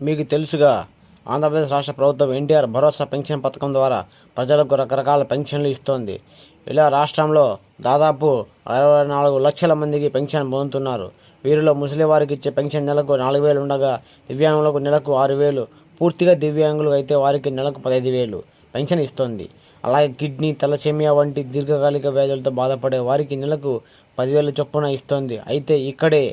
మీకు తెలుసుగా, ఆంధ్రప్రదేశ్ రాష్ట్ర ప్రభుత్వం ఎన్టీఆర్ భరోసా పెన్షన్ పథకం ద్వారా ప్రజలకు రకరకాల పెన్షన్లు ఇస్తోంది. ఇలా రాష్ట్రంలో దాదాపు 64 లక్షల మందికి పెన్షన్ పొందుతున్నారు. వీరిలో ముసలి వారికి ఇచ్చే పెన్షన్ నెలకు 4,000 ఉండగా, దివ్యాంగులకు నెలకు 6,000, పూర్తిగా దివ్యాంగులు అయితే వారికి నెలకు 15,000 పెన్షన్ ఇస్తోంది. అలాగే కిడ్నీ, తలసేమియా వంటి దీర్ఘకాలిక వ్యాధులతో బాధపడే వారికి నెలకు 10,000 చొప్పున ఇస్తోంది. అయితే ఇక్కడే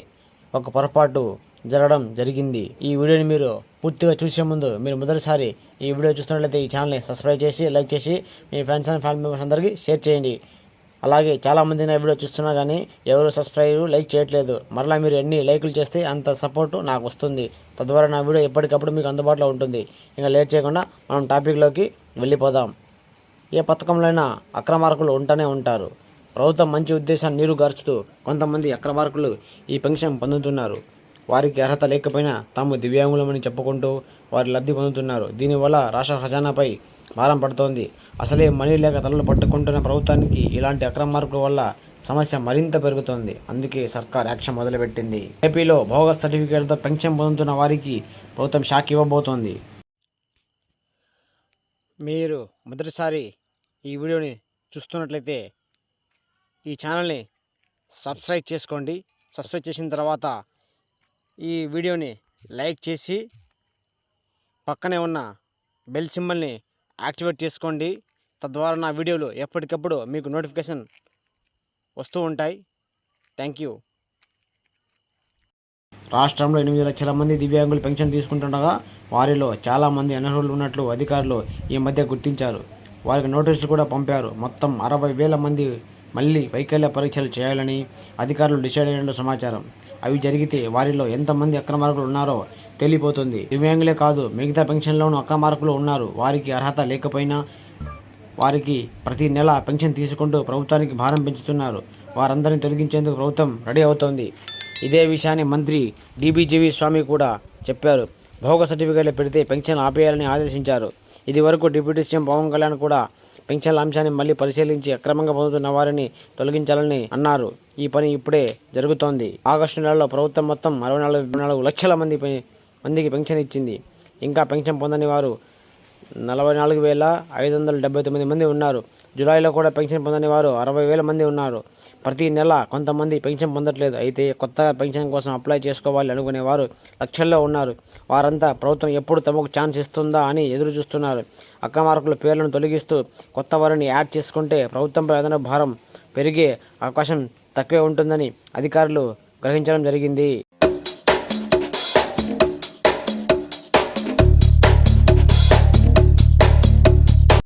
ఒక పొరపాటు జరగడం జరిగింది. ఈ వీడియోని మీరు పూర్తిగా చూసే ముందు మీరు మొదటిసారి ఈ వీడియో చూస్తున్నట్లయితే ఈ ఛానల్ని సబ్స్క్రైబ్ చేసి, లైక్ చేసి మీ ఫ్రెండ్స్ అండ్ ఫ్యామిలీ మెంబర్స్ అందరికీ షేర్ చేయండి. అలాగే చాలామంది నా వీడియో చూస్తున్నా కానీ ఎవరు సబ్స్క్రైబ్, లైక్ చేయట్లేదు. మరలా మీరు ఎన్ని లైకులు చేస్తే అంత సపోర్టు నాకు వస్తుంది. తద్వారా నా వీడియో ఎప్పటికప్పుడు మీకు అందుబాటులో ఉంటుంది. ఇంకా లేట్ చేయకుండా మనం టాపిక్లోకి వెళ్ళిపోదాం. ఏ పథకంలోనైనా అక్రమార్కులు ఉంటూనే ఉంటారు. ప్రభుత్వం మంచి ఉద్దేశాన్ని నీరుగార్చుతూ కొంతమంది అక్రమార్కులు ఈ పెన్షన్ పొందుతున్నారు. వారికి అర్హత లేకపోయినా తాము దివ్యాంగులమని చెప్పుకుంటూ వారి లబ్ధి పొందుతున్నారు. దీనివల్ల రాష్ట్ర ఖజానాపై భారం పడుతోంది. అసలే మనీ లేక తలలు పట్టుకుంటున్న ప్రభుత్వానికి ఇలాంటి అక్రమార్కుల వల్ల సమస్య మరింత పెరుగుతోంది. అందుకే సర్కార్ యాక్షన్ మొదలుపెట్టింది. ఏపీలో బోగస్ సర్టిఫికేట్లతో పెన్షన్ పొందుతున్న వారికి ప్రభుత్వం షాక్ ఇవ్వబోతోంది. మీరు మొదటిసారి ఈ వీడియోని చూస్తున్నట్లయితే ఈ ఛానల్ని సబ్స్క్రైబ్ చేసుకోండి. సబ్స్క్రైబ్ చేసిన తర్వాత ఈ వీడియోని లైక్ చేసి పక్కనే ఉన్న బెల్ సింబల్ని యాక్టివేట్ చేసుకోండి. తద్వారా నా వీడియోలు ఎప్పటికప్పుడు మీకు నోటిఫికేషన్ వస్తూ ఉంటాయి. Thank you. రాష్ట్రంలో 8 లక్షల మంది దివ్యాంగులు పెన్షన్ తీసుకుంటుండగా వారిలో చాలామంది అనర్హులు ఉన్నట్లు అధికారులు ఈ మధ్య గుర్తించారు. వారికి నోటీసులు కూడా పంపారు. మొత్తం 60,000 మంది మళ్ళీ వైకల్య పరీక్షలు చేయాలని అధికారులు డిసైడ్ అయినట్టు సమాచారం. అవి జరిగితే వారిలో ఎంతమంది అక్రమార్కులు ఉన్నారో తెలియపోతుంది. దివ్యాంగులే కాదు, మిగతా పెన్షన్లోనూ అక్రమార్కులు ఉన్నారు. వారికి అర్హత లేకపోయినా వారికి ప్రతి నెల పెన్షన్ తీసుకుంటూ ప్రభుత్వానికి భారం పెంచుతున్నారు. వారందరినీ తొలగించేందుకు ప్రభుత్వం రెడీ అవుతోంది. ఇదే విషయాన్ని మంత్రి DBGV స్వామి కూడా చెప్పారు. భోగ సర్టిఫికేట్లు పెడితే పెన్షన్ ఆపేయాలని ఆదేశించారు. ఇది వరకు డిప్యూటీ సీఎం పవన్ కళ్యాణ్ కూడా పెన్షన్ల అంశాన్ని మళ్ళీ పరిశీలించి అక్రమంగా పొందుతున్న వారిని తొలగించాలని అన్నారు. ఈ పని ఇప్పుడే జరుగుతోంది. ఆగస్టు నెలలో ప్రభుత్వం మొత్తం 64 లక్షల మందికి పెన్షన్ ఇచ్చింది. ఇంకా పెన్షన్ పొందని వారు 44,579 మంది ఉన్నారు. జూలైలో కూడా పెన్షన్ పొందని వారు 60,000 మంది ఉన్నారు. ప్రతి నెల కొంతమంది పెన్షన్ పొందట్లేదు. అయితే కొత్తగా పెన్షన్ కోసం అప్లై చేసుకోవాలి అనుకునే వారు లక్షల్లో ఉన్నారు. వారంతా ప్రభుత్వం ఎప్పుడు తమకు ఛాన్స్ ఇస్తుందా అని ఎదురు చూస్తున్నారు. అక్రమార్కుల పేర్లను తొలగిస్తూ కొత్త వారిని యాడ్ చేసుకుంటే ప్రభుత్వంపై అదనపు భారం పెరిగే అవకాశం తక్కువే ఉంటుందని అధికారులు గ్రహించడం జరిగింది.